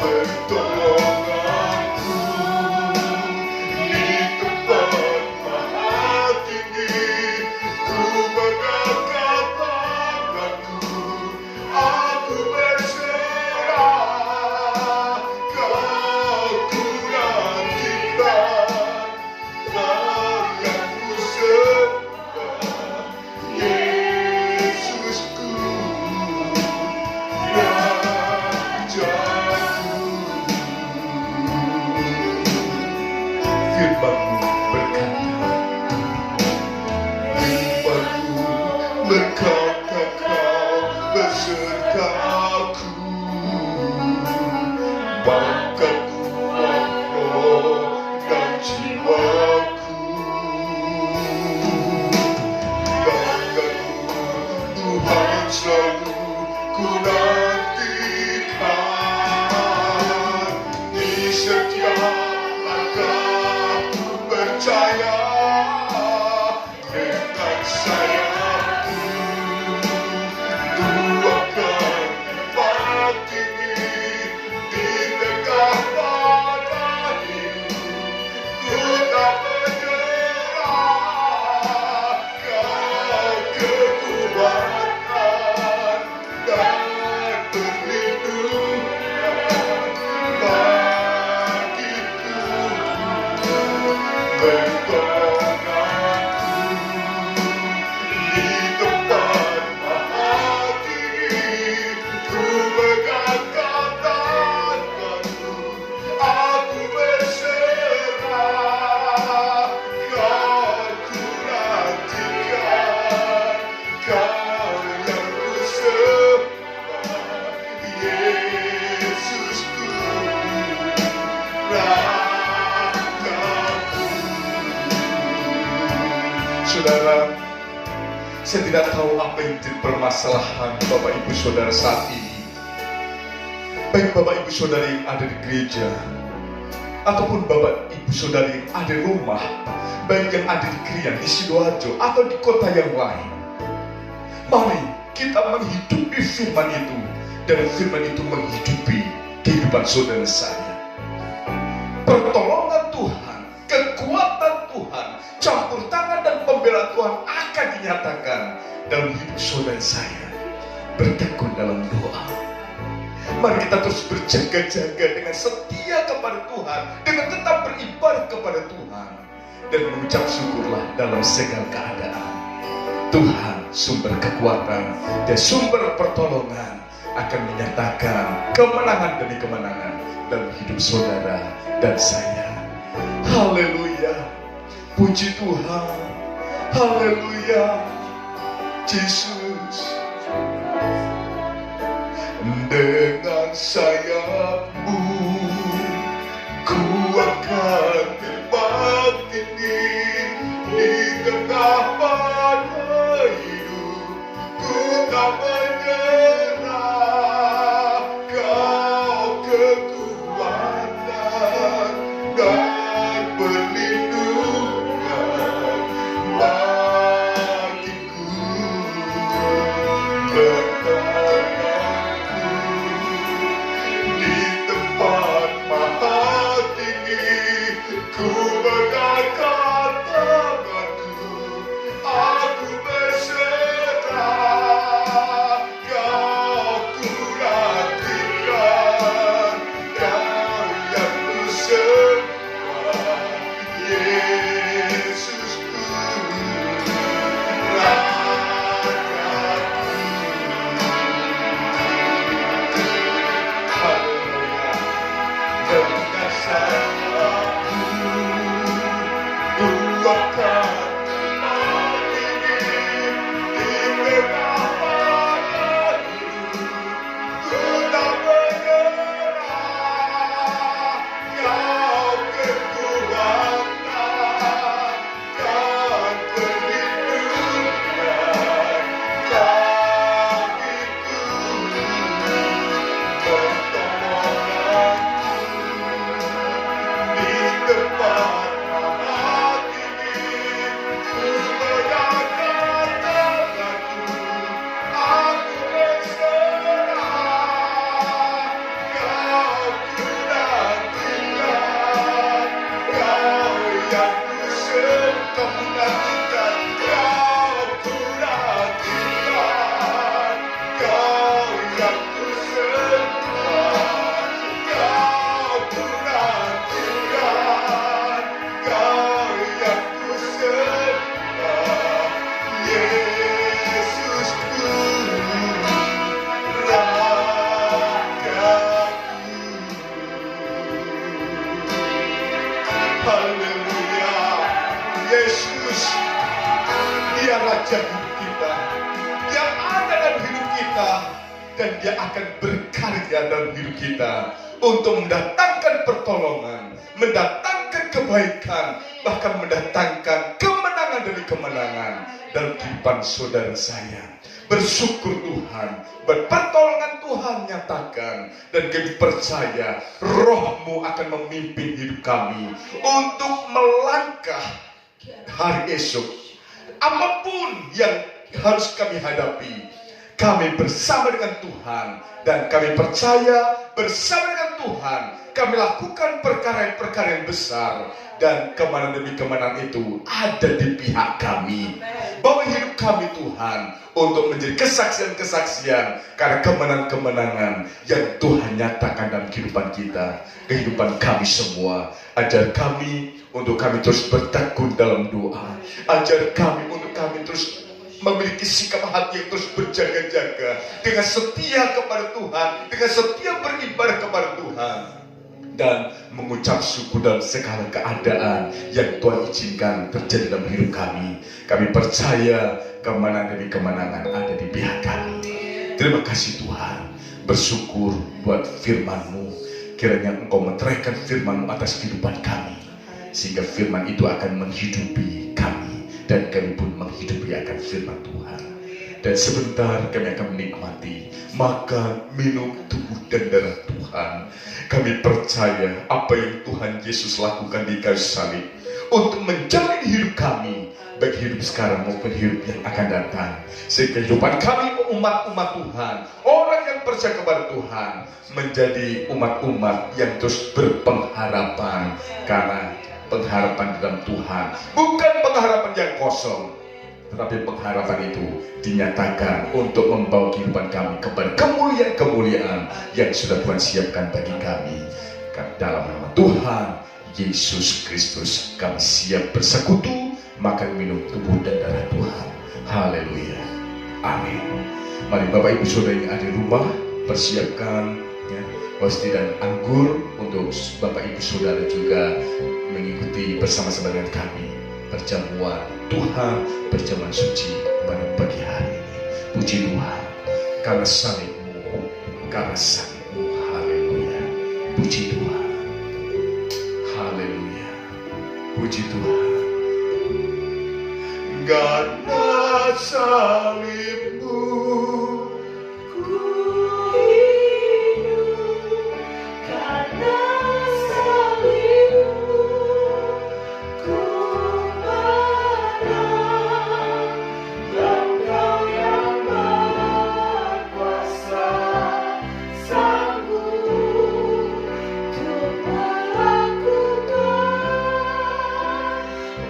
Bertolong aku di tempat maha tinggi, ku mengangkat tanganku, aku berserah. Kau ku nantikan, yang ku sembah, Yesusku, Rajaku. Firman-Mu berkata, Kau besertaku, maka kuat roh dan jiwaku. Denganmu Tuhan selalu ku nantikan, di setiap langkahku percaya, dengan sayapku ku akan terbang tinggi di tengah padang hidup. Ku tak menyerah, Kau kekuatan dan perlindungan bagiku. Bertolong aku di tempat maha tinggi, ku mengangkat tanganku, aku berserah. Kau ku nantikan, Kau yang ku sembah, Yesusku, Rajaku. Saudara, saya tidak tahu apa yang jadi permasalahan Bapak Ibu Saudara saat ini. Baik Bapak Ibu Saudara yang ada di gereja, ataupun Bapak Ibu Saudara yang ada di rumah, baik yang ada di Krian, di Sidoarjo, atau di kota yang lain. Mari kita menghidupi firman itu, dan firman itu menghidupi kehidupan saudara saya. Pertolongan Tuhan, kekuatan Tuhan, campur tangan dan pembelaan Tuhan akan dinyatakan dalam hidup saudara saya. Bertekun dalam doa. Mari kita terus berjaga-jaga dengan setia kepada Tuhan, dengan tetap beribadah kepada Tuhan, dan mengucap syukurlah dalam segala keadaan. Tuhan sumber kekuatan dan sumber pertolongan akan menyatakan kemenangan demi kemenangan dalam hidup saudara dan saya. Haleluya, puji Tuhan, haleluya, Yesus. Dengan sayapmu ku akan terbang tinggi di tengah badai hidup. Ku tak menyerah, Kau kekuatan dan perlindungan bagiku. Bertahanku di tempat maha tinggi, ku mengangkat tanganku, kita, dan Dia akan berkarya dalam hidup kita untuk mendatangkan pertolongan, mendatangkan kebaikan, bahkan mendatangkan kemenangan demi kemenangan dalam kehidupan saudara saya. Bersyukur Tuhan, pertolongan Tuhan nyatakan, dan kami percaya Roh-Mu akan memimpin hidup kami untuk melangkah hari esok. Apapun yang harus kami hadapi, kami bersama dengan Tuhan, dan kami percaya bersama dengan Tuhan kami lakukan perkara-perkara yang besar, dan kemenangan demi kemenangan itu ada di pihak kami. Bawa hidup kami Tuhan untuk menjadi kesaksian-kesaksian karena kemenangan-kemenangan yang Tuhan nyatakan dalam kehidupan kita, kehidupan kami semua. Ajar kami untuk kami terus bertekun dalam doa. Ajar kami untuk kami terus memiliki sikap hati yang terus berjaga-jaga, dengan setia kepada Tuhan, dengan setia beribadah kepada Tuhan, dan mengucap syukur dalam segala keadaan yang Tuhan izinkan terjadi dalam hidup kami. Kami percaya kemenangan demi kemenangan ada di pihak kami. Terima kasih Tuhan. Bersyukur buat firman-Mu. Kiranya Engkau meteraikan firman-Mu atas kehidupan kami, sehingga firman itu akan menghidupi kami, dan kami pun menghidupi akan firman Tuhan. Dan sebentar kami akan menikmati makan, minum tubuh dan darah Tuhan. Kami percaya apa yang Tuhan Yesus lakukan di kayu salib untuk menjamin hidup kami, baik hidup sekarang maupun hidup yang akan datang. Sehingga kehidupan kami umat-umat Tuhan, orang yang percaya kepada Tuhan, menjadi umat-umat yang terus berpengharapan, karena pengharapan dalam Tuhan bukan pengharapan yang kosong, tetapi pengharapan itu dinyatakan untuk membawa kehidupan kami kepada kemuliaan-kemuliaan yang sudah Tuhan siapkan bagi kami. Dalam nama Tuhan Yesus Kristus kami siap bersekutu, makan minum tubuh dan darah Tuhan. Haleluya. Amin. Mari Bapak Ibu Saudara yang ada di rumah, persiapkan hosti dan anggur untuk Bapak Ibu Saudara juga mengikuti bersama-sama dengan kami perjamuan Tuhan, perjamuan suci pada pagi hari ini. Puji Tuhan, karena salib-Mu, karena salib-Mu. Haleluya. Puji Tuhan. Haleluya. Puji Tuhan. Karena salib-Mu ku hidup, karena salib-Mu ku menang. Engkau yang berkuasa, sanggup untuk melakukan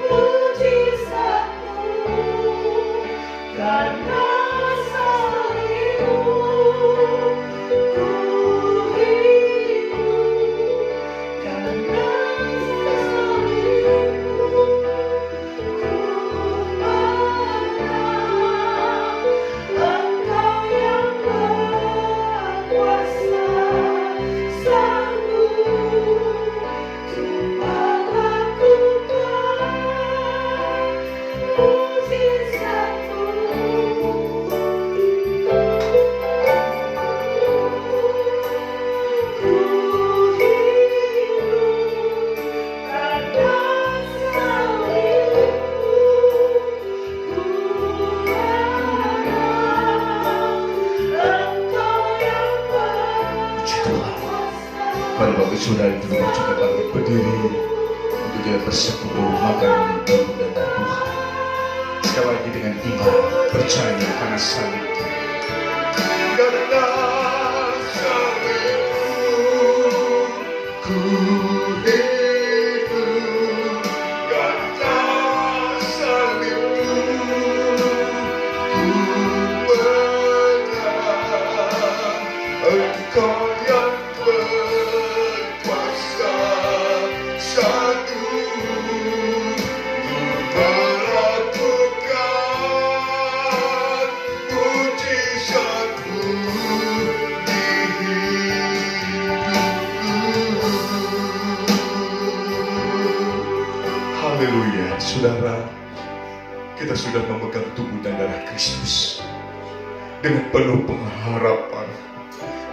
mujizat-Mu. Karena salib-Mu ku hidup, karena salib-Mu ku menang. Engkau yang berkuasa, sanggup untuk melakukan mujizat-Mu. Ku hidup karena salib-Mu ku menang. Engkau yang berkuasa. Mari Bapak Saudara di rumah juga bangkit berdiri untuk kita bersekutu makan tubuh dan darah Tuhan. Sekali lagi dengan iman, percaya karena salib. Karena salib-Mu ku hidup, karena salib-Mu ku menang. Engkau yang berkuasa, sanggup melakukan mujizat-Mu di hidupku. Haleluya. Saudara, kita sudah memegang tubuh dan darah Kristus. dengan penuh pengharapan,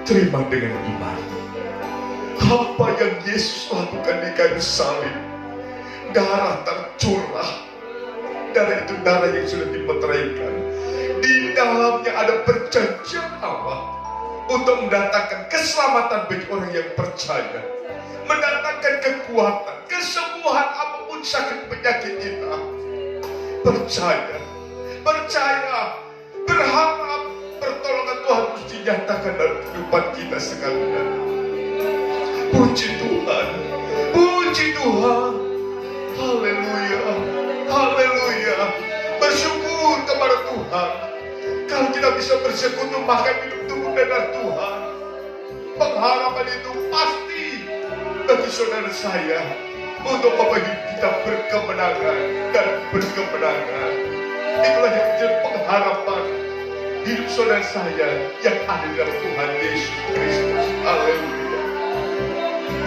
terima dengan iman. Apa yang Yesus lakukan di kayu salib, darah tercurah. Darah itu darah yang sudah dimeteraikan. Di dalamnya ada perjanjian Allah untuk mendatangkan keselamatan bagi orang yang percaya, mendatangkan kekuatan, kesembuhan apapun sakit penyakit kita. Percaya, berharap pertolongan Tuhan terus dinyatakan dalam kehidupan kita sekalian. Puji Tuhan, haleluya, haleluya. Bersyukur kepada Tuhan kalau kita bisa bersekutu makan minum tubuh dan darah Tuhan. Pengharapan itu pasti bagi saudara saya untuk membagi kita berkemenangan dan berkemenangan. Itulah yang menjadi pengharapan hidup saudara saya yang ada di dalam Tuhan Yesus Kristus. Haleluya.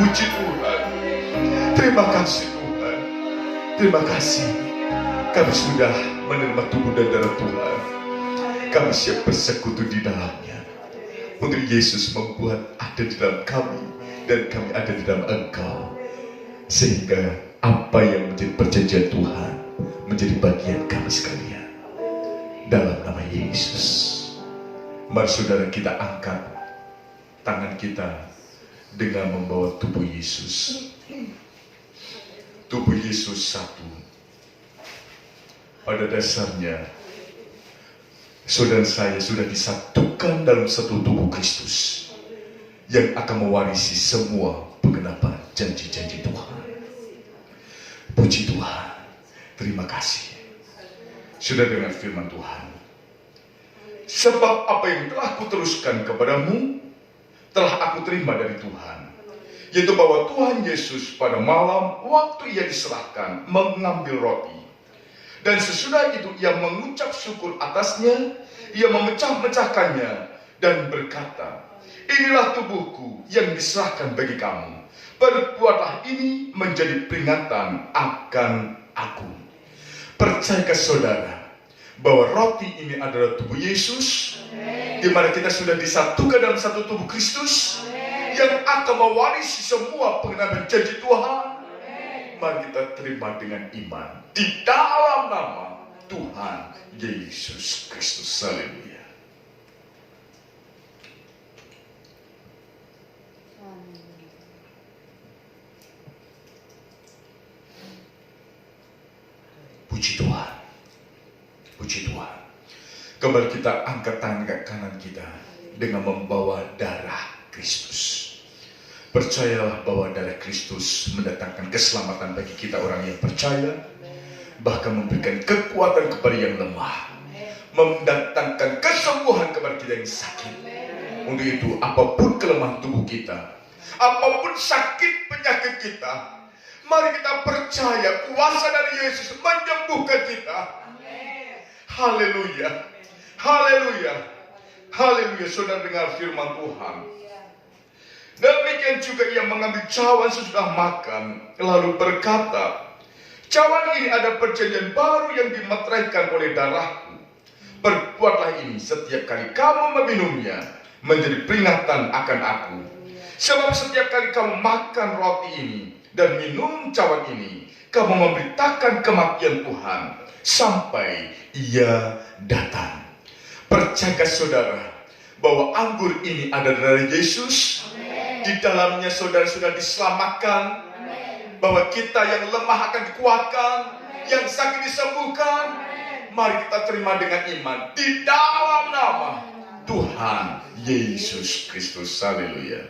Puji Tuhan. Terima kasih Tuhan. Terima kasih. Kami sudah menerima tubuh dan darah Tuhan. Kami siap bersekutu di dalamnya. Untuk Yesus membuat ada di dalam kami dan kami ada di dalam Engkau. Sehingga apa yang menjadi perjanjian Tuhan menjadi bagian kami sekalian. Dalam nama Yesus. Mari saudara kita angkat tangan kita dengan membawa tubuh Yesus. Tubuh Yesus satu. Pada dasarnya saudara saya sudah disatukan dalam satu tubuh Kristus yang akan mewarisi semua penggenapan janji-janji Tuhan. Puji Tuhan. Terima kasih. Sudah dengar firman Tuhan. Sebab apa yang telah kuteruskan kepadamu telah aku terima dari Tuhan, yaitu bahwa Tuhan Yesus pada malam waktu ia diserahkan mengambil roti, dan sesudah itu ia mengucap syukur atasnya, ia memecah-mecahkannya dan berkata, inilah tubuhku yang diserahkan bagi kamu, perbuatlah ini menjadi peringatan akan aku. Percayakah saudara bahwa roti ini adalah tubuh Yesus, di mana kita sudah disatukan dalam satu tubuh Kristus yang akan mewarisi semua pengenalan janji Tuhan? Mari kita terima dengan iman di dalam nama Tuhan Yesus Kristus. Haleluya. Puji Tuhan. Puji Tuhan. Kembali kita angkat tangan kanan kita dengan membawa darah Kristus. Percayalah bahwa darah Kristus mendatangkan keselamatan bagi kita orang yang percaya, bahkan memberikan kekuatan kepada yang lemah, mendatangkan kesembuhan kepada kita yang sakit. Untuk itu, apapun kelemahan tubuh kita, apapun sakit penyakit kita, mari kita percaya kuasa dari Yesus menyembuhkan kita. Haleluya. Haleluya. Haleluya. Saudara dengar firman Tuhan. Demikian juga ia mengambil cawan sesudah makan, lalu berkata, cawan ini ada perjanjian baru yang dimeteraikan oleh darahku. Perbuatlah ini setiap kali kamu meminumnya, menjadi peringatan akan aku. Sebab setiap kali kamu makan roti ini dan minum cawan ini, kamu memberitakan kematian Tuhan sampai ia datang. Percaya saudara bahwa anggur ini ada dari Yesus? Di dalamnya saudara sudah diselamatkan. Bahwa kita yang lemah akan dikuatkan, yang sakit disembuhkan. Mari kita terima dengan iman di dalam nama Tuhan Yesus Kristus. Haleluya.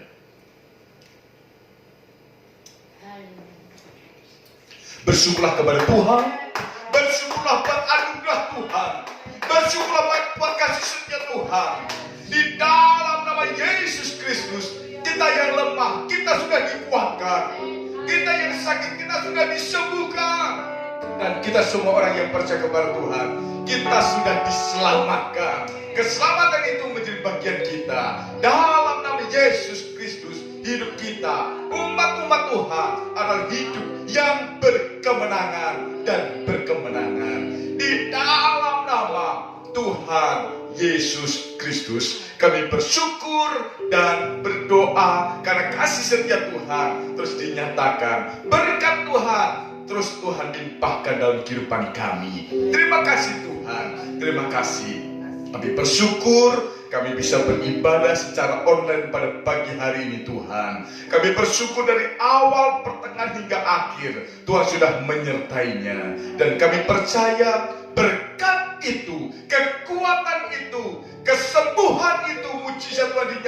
Bersyukurlah kepada Tuhan. Bersyukurlah buat anugerah Tuhan. Bersyukurlah buat kasih setia Tuhan. Di dalam nama Yesus Kristus, kita yang lemah, kita sudah dikuatkan. Kita yang sakit, kita sudah disembuhkan. Dan kita semua orang yang percaya kepada Tuhan, kita sudah diselamatkan. Keselamatan itu menjadi bagian kita. Dalam nama Yesus Kristus, hidup kita, umat-umat Tuhan, adalah hidup yang berkemenangan dan berkemenangan. Di dalam nama Tuhan Yesus Kristus. Kami bersyukur dan berdoa karena kasih setia Tuhan terus dinyatakan, berkat Tuhan terus Tuhan limpahkan dalam kehidupan kami. Terima kasih Tuhan, terima kasih. Kami bersyukur kami bisa beribadah secara online pada pagi hari ini Tuhan. Kami bersyukur dari awal, pertengahan hingga akhir Tuhan sudah menyertainya. Dan kami percaya berkat itu, kekuatan itu, kesembuhan itu, mujizat Tuhan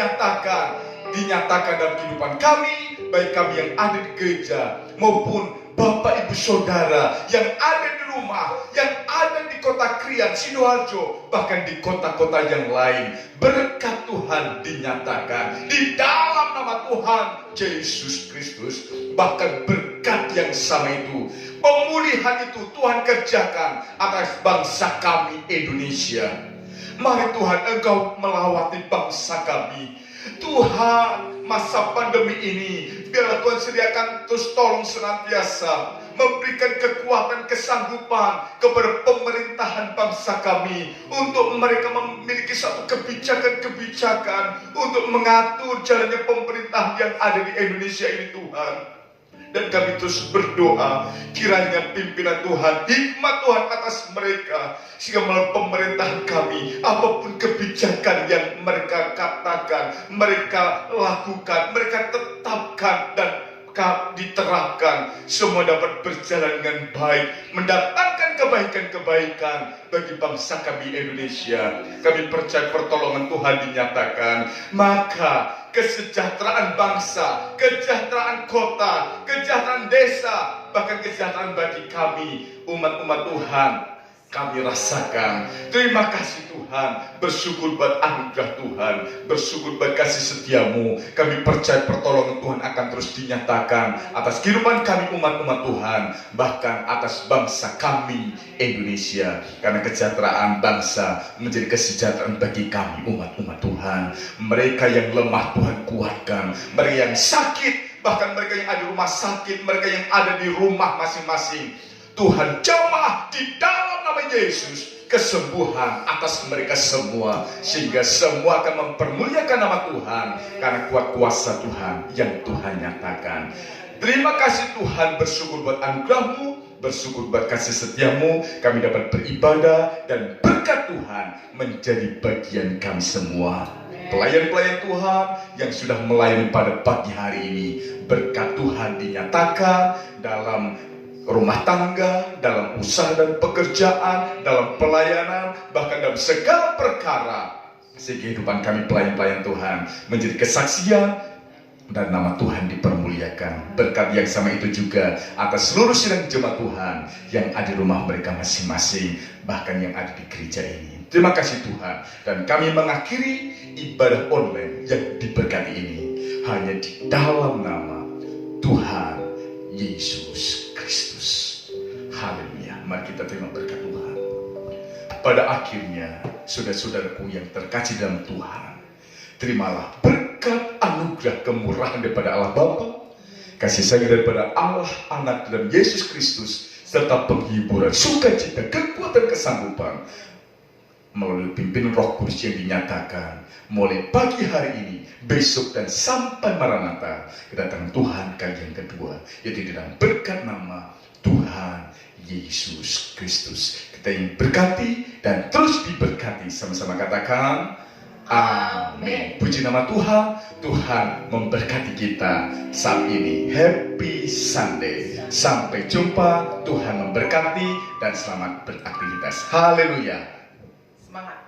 dinyatakan dalam kehidupan kami, baik kami yang ada di gereja maupun Bapak Ibu Saudara yang ada di rumah, yang ada di kota Krian, Sidoarjo, bahkan di kota-kota yang lain. Berkat Tuhan dinyatakan di dalam nama Tuhan Yesus Kristus. Bahkan berkat yang sama itu, pemulihan itu Tuhan kerjakan atas bangsa kami Indonesia. Mari Tuhan Engkau melawati bangsa kami. Tuhan, masa pandemi ini biarlah Tuhan sediakan terus tolong senantiasa memberikan kekuatan, kesanggupan kepada pemerintahan bangsa kami untuk mereka memiliki satu kebijakan-kebijakan untuk mengatur jalannya pemerintahan yang ada di Indonesia ini Tuhan. Dan kami terus berdoa kiranya pimpinan Tuhan, hikmat Tuhan atas mereka, sehingga melalui pemerintahan kami, apapun kebijakan yang mereka katakan, mereka lakukan, mereka tetapkan dan diterapkan, semua dapat berjalan dengan baik, mendatangkan kebaikan-kebaikan bagi bangsa kami Indonesia. Kami percaya pertolongan Tuhan dinyatakan, maka kesejahteraan bangsa, kesejahteraan kota, kesejahteraan desa, bahkan kesejahteraan bagi kami umat-umat Tuhan kami rasakan. Terima kasih Tuhan, bersyukur buat anugerah Tuhan, bersyukur buat kasih setiamu. Kami percaya pertolongan Tuhan akan terus dinyatakan atas kehidupan kami umat-umat Tuhan, bahkan atas bangsa kami Indonesia. Karena kesejahteraan bangsa menjadi kesejahteraan bagi kami umat-umat Tuhan. Mereka yang lemah Tuhan kuatkan, mereka yang sakit, bahkan mereka yang ada di rumah sakit, mereka yang ada di rumah masing-masing, Tuhan jamah di dalam nama Yesus kesembuhan atas mereka semua, sehingga semua akan mempermuliakan nama Tuhan karena kuat kuasa Tuhan yang Tuhan nyatakan. Terima kasih Tuhan, bersyukur buat anugerah-Mu, bersyukur buat kasih setiamu. Kami dapat beribadah dan berkat Tuhan menjadi bagian kami semua. Pelayan-pelayan Tuhan yang sudah melayani pada pagi hari ini, berkat Tuhan dinyatakan dalam rumah tangga, dalam usaha dan pekerjaan, dalam pelayanan, bahkan dalam segala perkara. Sehingga kehidupan kami pelayan-pelayan Tuhan menjadi kesaksian dan nama Tuhan dipermuliakan. Berkat yang sama itu juga atas seluruh sidang jemaat Tuhan yang ada di rumah mereka masing-masing, bahkan yang ada di gereja ini. Terima kasih Tuhan. Dan kami mengakhiri ibadah online yang diberkati ini hanya di dalam nama Tuhan Yesus Kristus. Haleluya. Mari kita terima berkat Tuhan. Pada akhirnya, saudara-saudaraku yang terkasih dalam Tuhan, terimalah berkat anugerah kemurahan daripada Allah Bapa, kasih sayang daripada Allah Anak dan Yesus Kristus, serta penghiburan, sukacita, kekuatan, kesanggupan melalui pimpinan Roh Kudus yang dinyatakan mulai pagi hari ini, besok dan sampai Maranatha, kedatangan Tuhan kali yang kedua, yaitu dalam berkat nama Tuhan Yesus Kristus. Kita yang berkati dan terus diberkati, sama-sama katakan amin. Puji nama Tuhan. Tuhan memberkati kita saat ini. Happy Sunday. Sampai jumpa. Tuhan memberkati dan selamat beraktivitas. Haleluya. Semangat.